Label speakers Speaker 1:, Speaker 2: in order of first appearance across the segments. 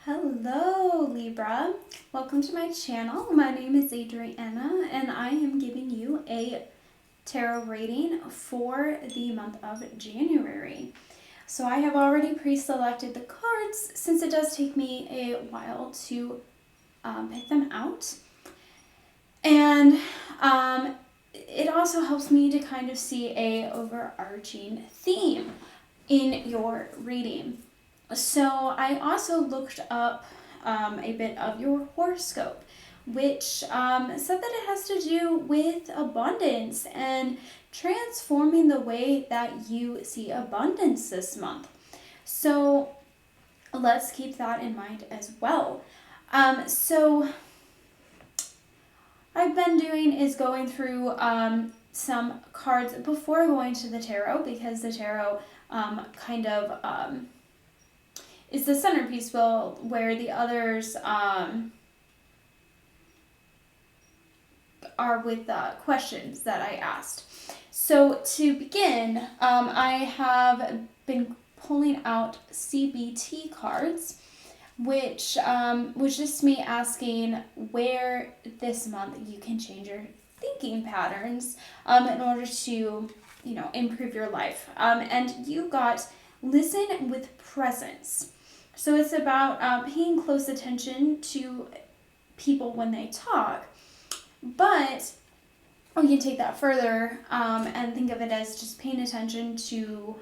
Speaker 1: Hello Libra, welcome to my channel. My name is Adriana and I am giving you a tarot reading for the month of January. So I have already pre-selected the cards since it does take me a while to pick them out. And it also helps me to kind of see a overarching theme in your reading. So I also looked up a bit of your horoscope, which said that it has to do with abundance and transforming the way that you see abundance this month. So let's keep that in mind as well. So I've been doing is going through some cards before going to the tarot, because the tarot kind of is the centerpiece where the others are with questions that I asked. So to begin, I have been pulling out CBT cards, which was just me asking where this month you can change your thinking patterns in order to, improve your life. And you got listen with presence. So it's about paying close attention to people when they talk, but we can take that further and think of it as just paying attention to,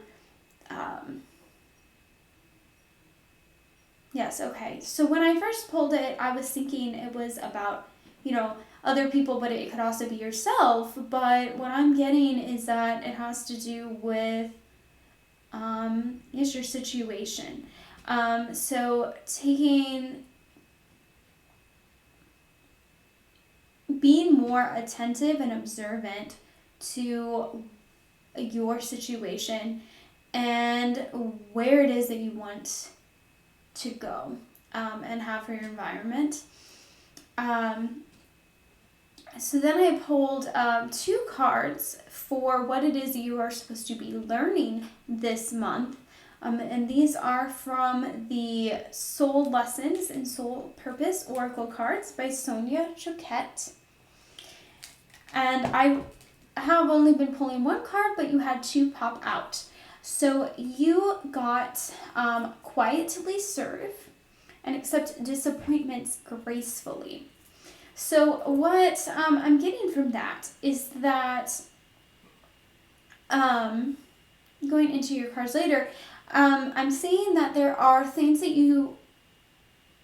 Speaker 1: yes, okay. So when I first pulled it, I was thinking it was about, other people, but it could also be yourself. But what I'm getting is that it has to do with, your situation. So being more attentive and observant to your situation and where it is that you want to go and have for your environment. So then I pulled two cards for what it is you are supposed to be learning this month. And these are from the Soul Lessons and Soul Purpose Oracle cards by Sonia Choquette. And I have only been pulling one card, but you had two pop out. So you got quietly serve and accept disappointments gracefully. So what I'm getting from that is that, going into your cards later, I'm seeing that there are things that you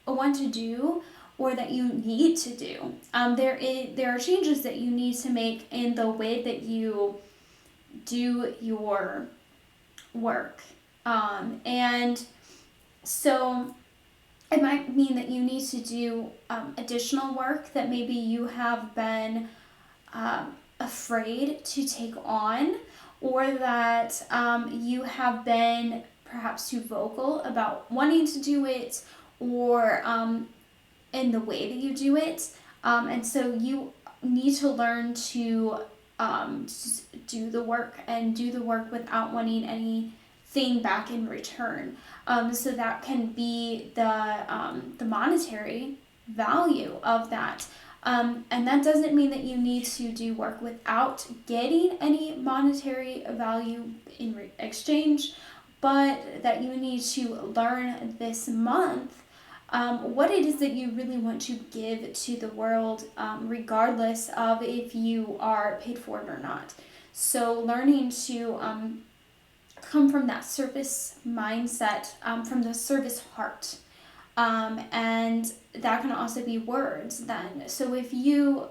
Speaker 1: want to do or that you need to do. There are changes that you need to make in the way that you do your work. And so it might mean that you need to do additional work that maybe you have been afraid to take on, or that you have been perhaps too vocal about wanting to do it, or in the way that you do it. And so you need to learn to do the work and do the work without wanting anything back in return. So that can be the monetary value of that. And that doesn't mean that you need to do work without getting any monetary value in exchange, but that you need to learn this month what it is that you really want to give to the world, regardless of if you are paid for it or not. So learning to come from that service mindset, from the service heart. And that can also be words then. So if you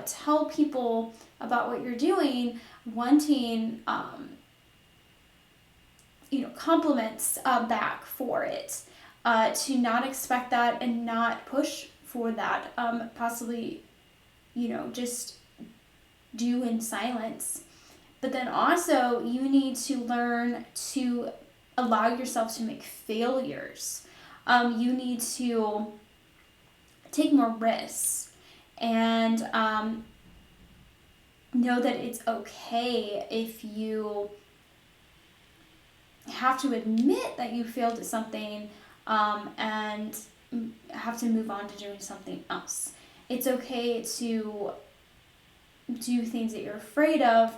Speaker 1: tell people about what you're doing, wanting compliments back for it, to not expect that and not push for that, possibly, just do in silence. But then also you need to learn to allow yourself to make failures. You need to take more risks and know that it's okay if you have to admit that you failed at something, and have to move on to doing something else. It's okay to do things that you're afraid of,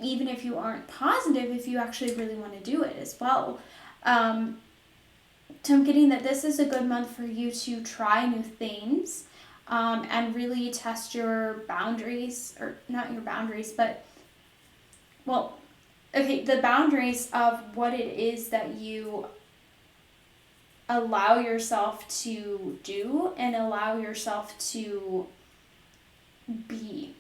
Speaker 1: even if you aren't positive, if you actually really want to do it as well. So I'm getting that this is a good month for you to try new things, and really test your boundaries, or not your boundaries, but, well, okay, the boundaries of what it is that you allow yourself to do and allow yourself to be.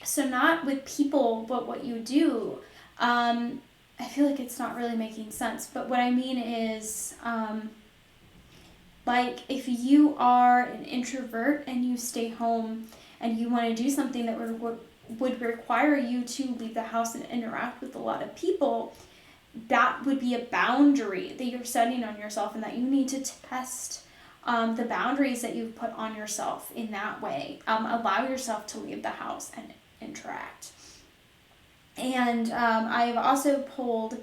Speaker 1: So not with people, but what you do. I feel like it's not really making sense, but what I mean is, like, if you are an introvert and you stay home and you want to do something that would require you to leave the house and interact with a lot of people, that would be a boundary that you're setting on yourself, and that you need to test the boundaries that you've put on yourself in that way. Allow yourself to leave the house and interact. And I've also pulled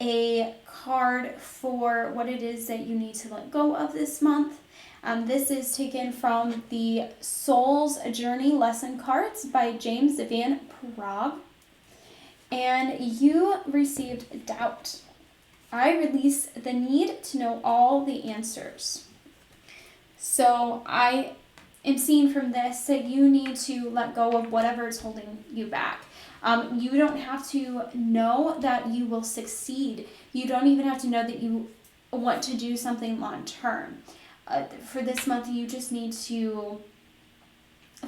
Speaker 1: a card for what it is that you need to let go of this month. This is taken from the Soul's Journey Lesson Cards by James Van Praagh. And you received doubt. I release the need to know all the answers. So I am seeing from this that you need to let go of whatever is holding you back. You don't have to know that you will succeed. You don't even have to know that you want to do something long term. For this month, you just need to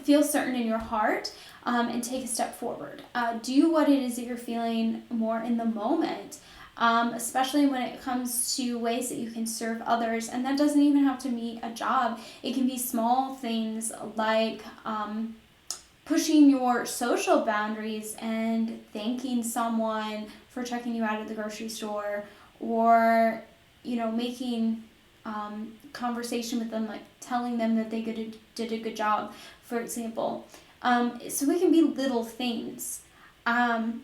Speaker 1: feel certain in your heart, and take a step forward. Do what it is that you're feeling more in the moment, especially when it comes to ways that you can serve others. And that doesn't even have to mean a job. It can be small things like pushing your social boundaries and thanking someone for checking you out at the grocery store, or, making conversation with them, like telling them that they did a good job, for example. So it can be little things. And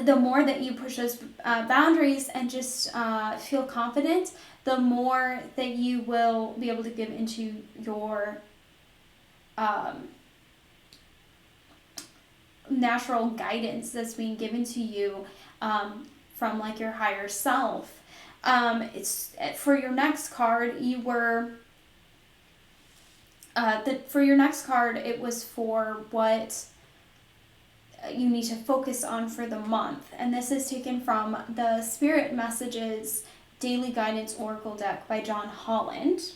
Speaker 1: the more that you push those boundaries and just feel confident, the more that you will be able to give into your natural guidance that's being given to you from, like, your higher self. It's for your next card. For your next card, it was for what you need to focus on for the month, and this is taken from the Spirit Messages Daily Guidance Oracle deck by John Holland.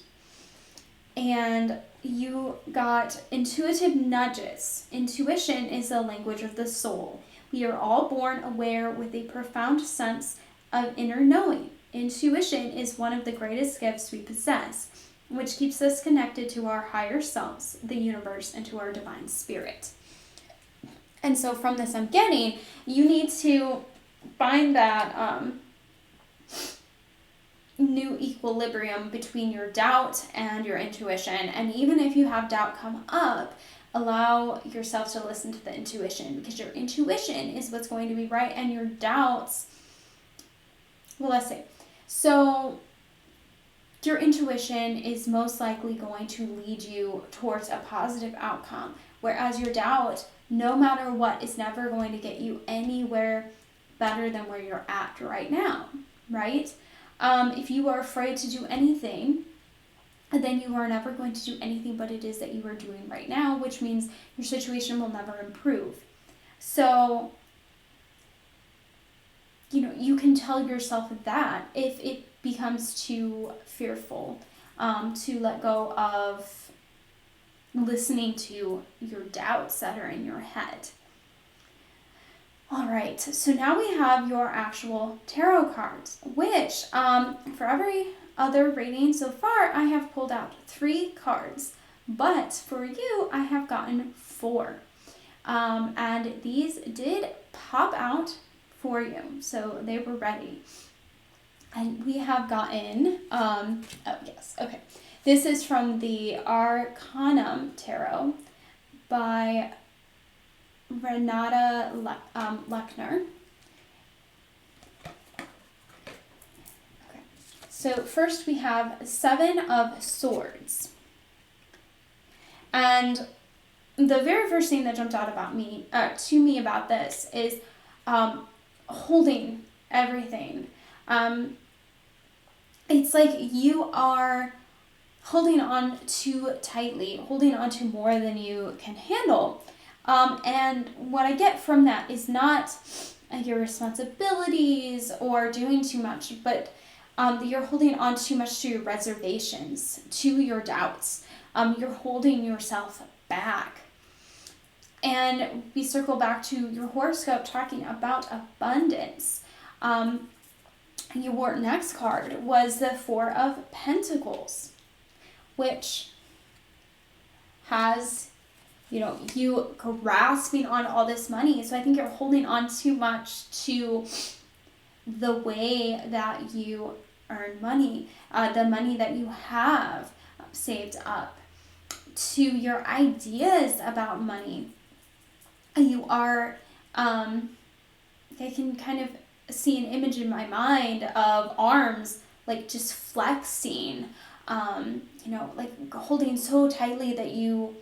Speaker 1: And you got intuitive nudges. Intuition is the language of the soul. We are all born aware with a profound sense of inner knowing. Intuition is one of the greatest gifts we possess, which keeps us connected to our higher selves, the universe, and to our divine spirit. And so from this I'm getting, you need to find that new equilibrium between your doubt and your intuition. And even if you have doubt come up, allow yourself to listen to the intuition, because your intuition is what's going to be right, and your doubts, well, let's see. So your intuition is most likely going to lead you towards a positive outcome, whereas your doubt, no matter what, is never going to get you anywhere better than where you're at right now, right? If you are afraid to do anything, then you are never going to do anything but it is that you are doing right now, which means your situation will never improve. So, you can tell yourself that if it becomes too fearful, to let go of listening to your doubts that are in your head. All right, so now we have your actual tarot cards, which for every other reading so far, I have pulled out 3 cards, but for you, I have gotten 4. And these did pop out for you, so they were ready. And we have gotten, this is from the Arcanum Tarot by Renata Lechner. So first we have 7 of Swords. And the very first thing that jumped out about to me about this is holding everything. It's like you are holding on too tightly, holding on to more than you can handle. And what I get from that is not your responsibilities or doing too much, but you're holding on too much to your reservations, to your doubts. You're holding yourself back. And we circle back to your horoscope talking about abundance. Your next card was the 4 of Pentacles, which has, you grasping on all this money. So I think you're holding on too much to the way that you earn money, the money that you have saved up, to your ideas about money. You are, I can kind of see an image in my mind of arms like just flexing, like holding so tightly that you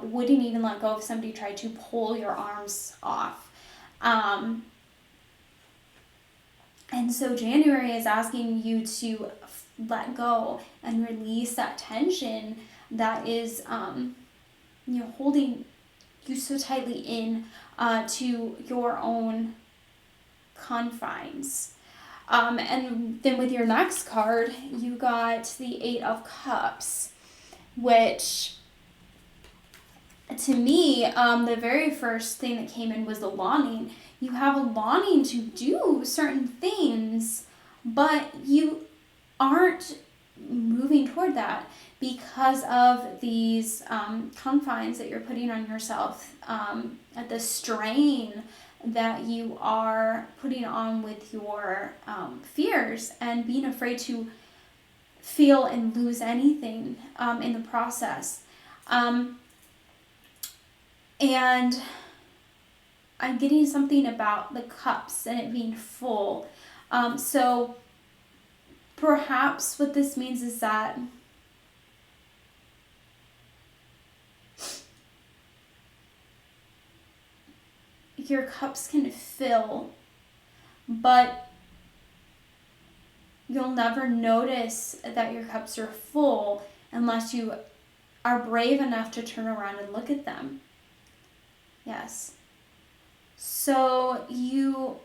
Speaker 1: wouldn't even let go if somebody tried to pull your arms off. And so January is asking you to let go and release that tension that is, holding you so tightly in to your own confines. And then with your next card, you got the 8 of Cups, which to me, the very first thing that came in was the longing. You have a longing to do certain things, but you aren't moving toward that because of these confines that you're putting on yourself, at the strain that you are putting on with your fears and being afraid to feel and lose anything in the process. And I'm getting something about the cups and it being full. So perhaps what this means is that your cups can fill, but you'll never notice that your cups are full unless you are brave enough to turn around and look at them. Yes. So you'll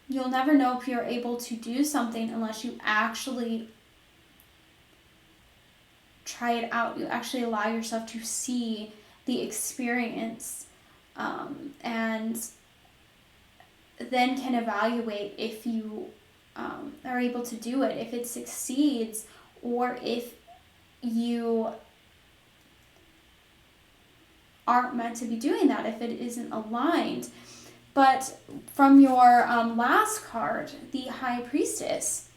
Speaker 1: never know if you're able to do something unless you actually try it out. You actually allow yourself to see the experience, and then can evaluate if you are able to do it, if it succeeds, or if you aren't meant to be doing that, if it isn't aligned. But from your last card, the High Priestess,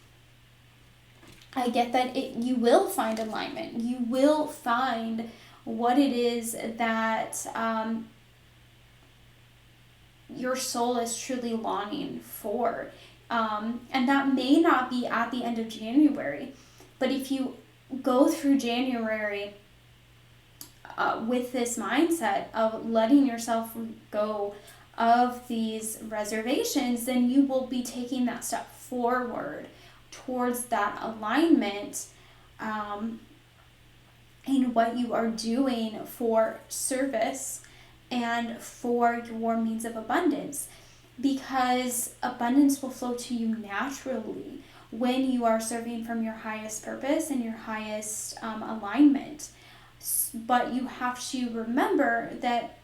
Speaker 1: I get that you will find alignment. You will find what it is that your soul is truly longing for. And that may not be at the end of January, but if you go through January with this mindset of letting yourself go of these reservations, then you will be taking that step forward towards that alignment in what you are doing for service and for your means of abundance, because abundance will flow to you naturally when you are serving from your highest purpose and your highest alignment. But you have to remember that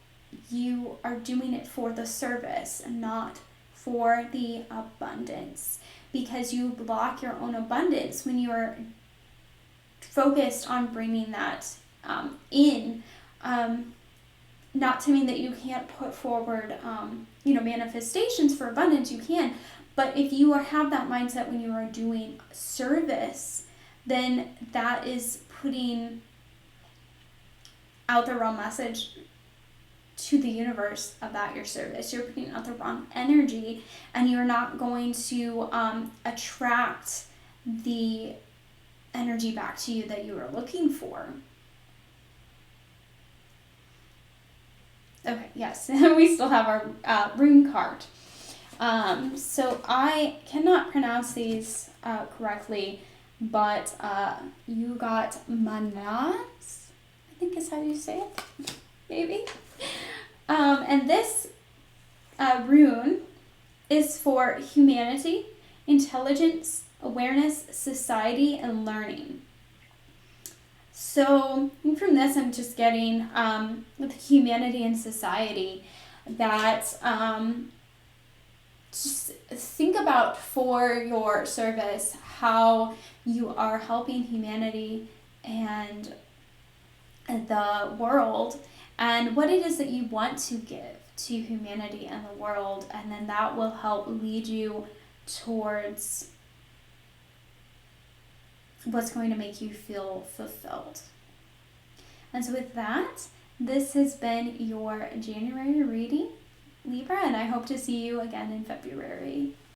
Speaker 1: you are doing it for the service and not for the abundance, because you block your own abundance when you are focused on bringing that in. Not to mean that you can't put forward manifestations for abundance. You can, but if you have that mindset when you are doing service, then that is putting out the wrong message to the universe about your service. You're putting out the wrong energy, and you're not going to attract the energy back to you that you are looking for. Okay, yes, we still have our rune card. So I cannot pronounce these correctly, but you got Manas, I think is how you say it, maybe. And this rune is for humanity, intelligence, awareness, society, and learning. So from this, I'm just getting with humanity and society that just think about for your service how you are helping humanity and the world, and what it is that you want to give to humanity and the world, and then that will help lead you towards what's going to make you feel fulfilled. And so with that, this has been your January reading, Libra, and I hope to see you again in February.